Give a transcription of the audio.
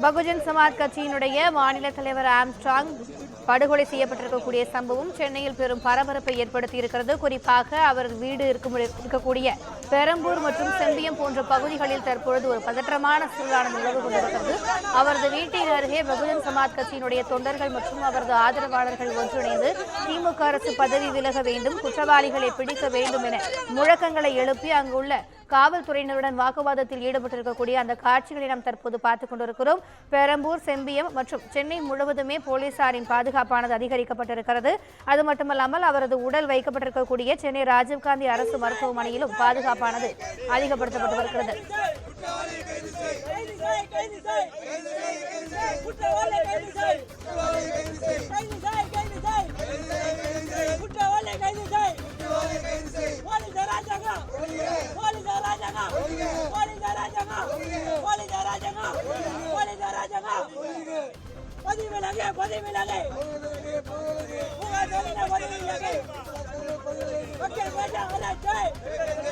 பகுஜன் சமாஜ் கட்சியினுடைய மாநில தலைவர் ஆம்ஸ்ட்ராங் படுகொலை செய்யப்பட்டிருக்கக்கூடிய சம்பவம் சென்னையில் பெரும் பரபரப்பை ஏற்படுத்தி இருக்கிறது. குறிப்பாக அவர் வீடு இருக்கக்கூடிய பெரம்பூர் மற்றும் செம்பியம் போன்ற பகுதிகளில் தற்பொழுது ஒரு பதற்றமான சூழலான நிலவு கொண்டிருக்கிறது. அவரது வீட்டின் அருகே பகுஜன் சமாஜ் கட்சியினுடைய தொண்டர்கள் மற்றும் அவரது ஆதரவாளர்கள் ஒன்றிணைந்து திமுக அரசு பதவி விலக வேண்டும், குற்றவாளிகளை பிடிக்க வேண்டும் என முழக்கங்களை எழுப்பி அங்குள்ள காவல்துறையினருடன் வாக்குவாதத்தில் ஈடுபட்டிருக்கக்கூடிய அந்த காட்சிகளை நாம் தற்போது பார்த்துக் கொண்டிருக்கிறோம். பெரம்பூர், செம்பியம் மற்றும் சென்னை முழுவதுமே போலீசாரின் பாதுகாப்பானது அதிகரிக்கப்பட்டிருக்கிறது. அது மட்டுமல்லாமல் அவரது உடல் வைக்கப்பட்டிருக்கக்கூடிய சென்னை ராஜீவ்காந்தி அரசு மருத்துவமனையிலும் பாதுகாப்பானது அதிகப்படுத்தப்பட்டு வருகிறது. Okay,